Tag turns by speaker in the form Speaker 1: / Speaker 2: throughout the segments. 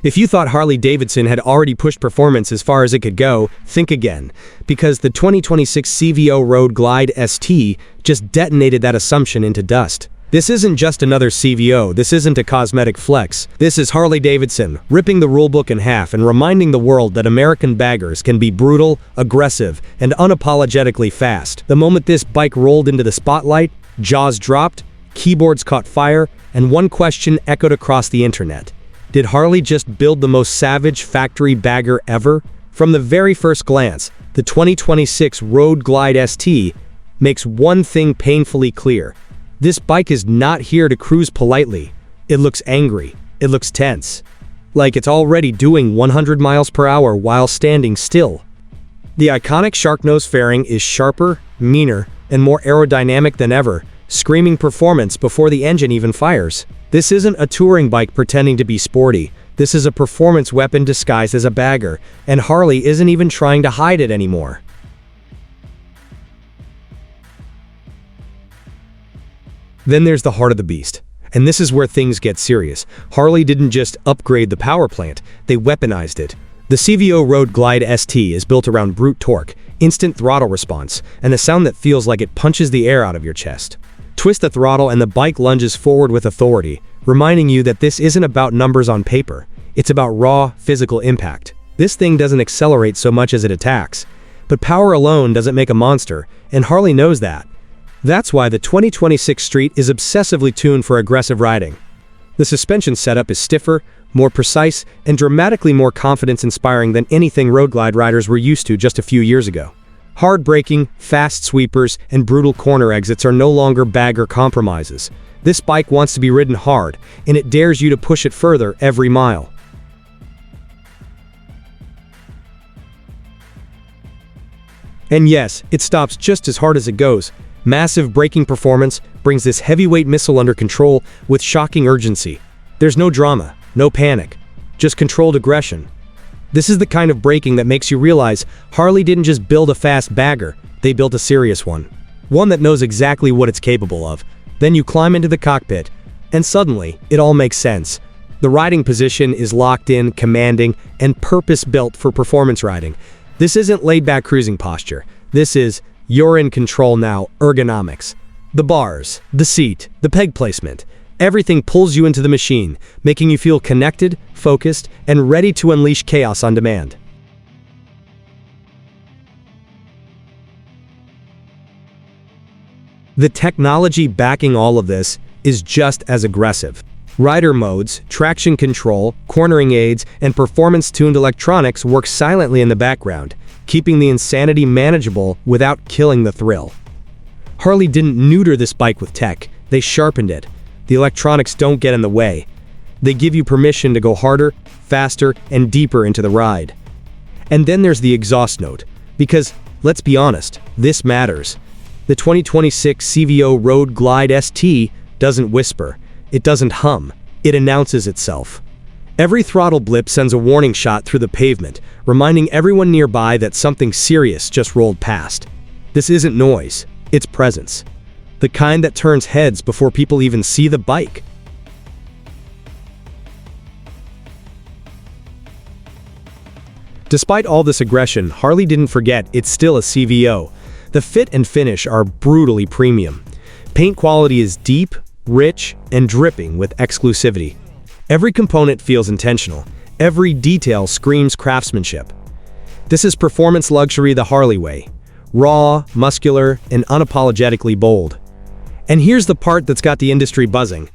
Speaker 1: If you thought Harley-Davidson had already pushed performance as far as it could go, think again, because the 2026 CVO Road Glide ST just detonated that assumption into dust. This isn't just another CVO, this isn't a cosmetic flex. This is Harley-Davidson, ripping the rulebook in half and reminding the world that American baggers can be brutal, aggressive, and unapologetically fast. The moment this bike rolled into the spotlight, jaws dropped, keyboards caught fire, and one question echoed across the internet. Did Harley just build the most savage factory bagger ever? From the very first glance, the 2026 Road Glide ST makes one thing painfully clear. This bike is not here to cruise politely. It looks angry. It looks tense. Like it's already doing 100 miles per hour while standing still. The iconic shark nose fairing is sharper, meaner, and more aerodynamic than ever, screaming performance before the engine even fires. This isn't a touring bike pretending to be sporty. This is a performance weapon disguised as a bagger, and Harley isn't even trying to hide it anymore. Then there's the heart of the beast. And this is where things get serious. Harley didn't just upgrade the power plant, they weaponized it. The CVO Road Glide ST is built around brute torque, instant throttle response, and a sound that feels like it punches the air out of your chest. Twist the throttle and the bike lunges forward with authority, reminding you that this isn't about numbers on paper. It's about raw, physical impact. This thing doesn't accelerate so much as it attacks. But power alone doesn't make a monster, and Harley knows that. That's why the 2026 Street is obsessively tuned for aggressive riding. The suspension setup is stiffer, more precise, and dramatically more confidence-inspiring than anything Road Glide riders were used to just a few years ago. Hard braking, fast sweepers, and brutal corner exits are no longer bagger compromises. This bike wants to be ridden hard, and it dares you to push it further every mile. And yes, it stops just as hard as it goes. Massive braking performance brings this heavyweight missile under control with shocking urgency. There's no drama, no panic, just controlled aggression. This is the kind of braking that makes you realize Harley didn't just build a fast bagger, they built a serious one. One that knows exactly what it's capable of. Then you climb into the cockpit, and suddenly, it all makes sense. The riding position is locked in, commanding, and purpose-built for performance riding. This isn't laid-back cruising posture. This is, you're in control now, ergonomics. The bars, the seat, the peg placement. Everything pulls you into the machine, making you feel connected, focused, and ready to unleash chaos on demand. The technology backing all of this is just as aggressive. Rider modes, traction control, cornering aids, and performance-tuned electronics work silently in the background, keeping the insanity manageable without killing the thrill. Harley didn't neuter this bike with tech, they sharpened it. The electronics don't get in the way. They give you permission to go harder, faster, and deeper into the ride. And then there's the exhaust note. Because, let's be honest, this matters. The 2026 CVO Road Glide ST doesn't whisper. It doesn't hum. It announces itself. Every throttle blip sends a warning shot through the pavement, reminding everyone nearby that something serious just rolled past. This isn't noise, it's presence. The kind that turns heads before people even see the bike. Despite all this aggression, Harley didn't forget it's still a CVO. The fit and finish are brutally premium. Paint quality is deep, rich, and dripping with exclusivity. Every component feels intentional. Every detail screams craftsmanship. This is performance luxury the Harley way. Raw, muscular, and unapologetically bold. And here's the part that's got the industry buzzing.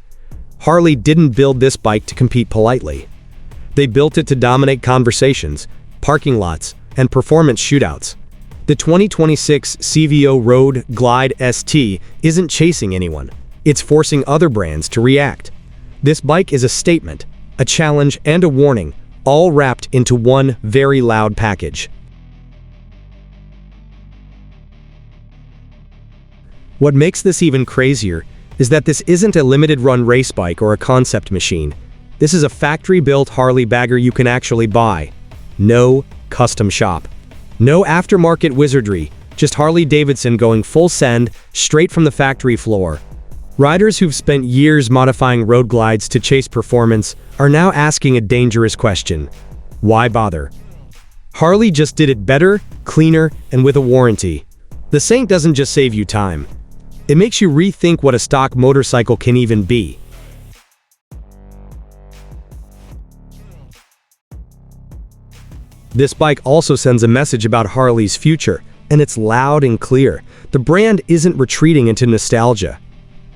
Speaker 1: Harley didn't build this bike to compete politely. They built it to dominate conversations, parking lots, and performance shootouts. The 2026 CVO Road Glide ST isn't chasing anyone. It's forcing other brands to react. This bike is a statement, a challenge, and a warning, all wrapped into one very loud package. What makes this even crazier is that this isn't a limited-run race bike or a concept machine. This is a factory-built Harley bagger you can actually buy. No custom shop. No aftermarket wizardry, just Harley-Davidson going full send, straight from the factory floor. Riders who've spent years modifying road glides to chase performance are now asking a dangerous question. Why bother? Harley just did it better, cleaner, and with a warranty. The Saint doesn't just save you time. It makes you rethink what a stock motorcycle can even be. This bike also sends a message about Harley's future, and it's loud and clear. The brand isn't retreating into nostalgia.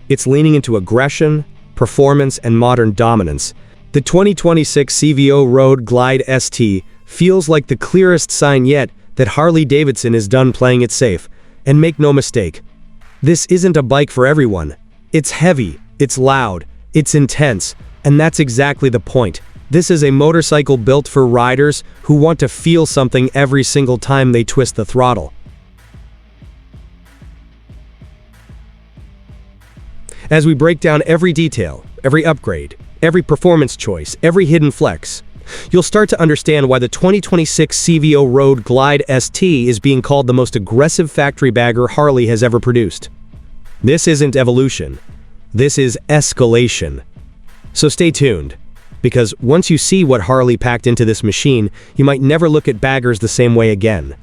Speaker 1: It's leaning into aggression, performance, and modern dominance. The 2026 CVO Road Glide ST feels like the clearest sign yet that Harley-Davidson is done playing it safe. And make no mistake, this isn't a bike for everyone. It's heavy, it's loud, it's intense, and that's exactly the point. This is a motorcycle built for riders who want to feel something every single time they twist the throttle. As we break down every detail, every upgrade, every performance choice, every hidden flex, you'll start to understand why the 2026 CVO Road Glide ST is being called the most aggressive factory bagger Harley has ever produced. This isn't evolution. This is escalation. So stay tuned, because once you see what Harley packed into this machine, you might never look at baggers the same way again.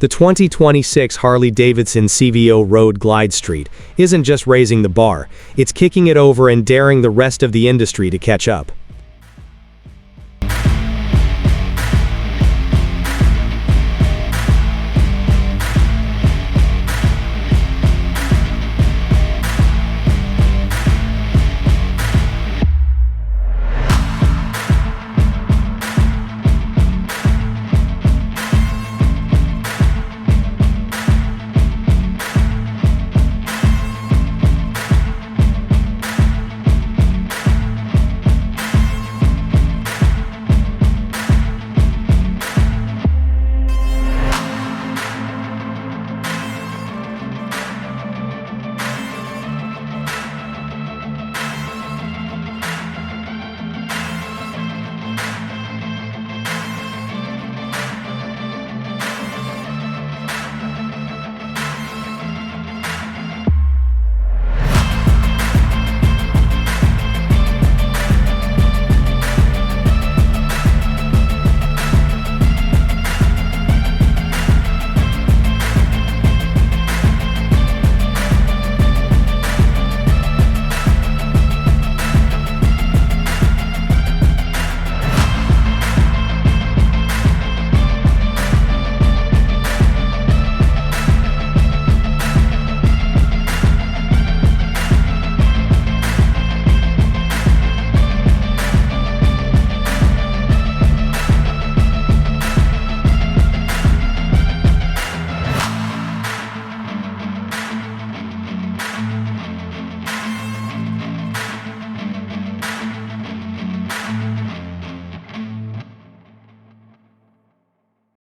Speaker 1: The 2026 Harley-Davidson CVO Road Glide ST isn't just raising the bar, it's kicking it over and daring the rest of the industry to catch up.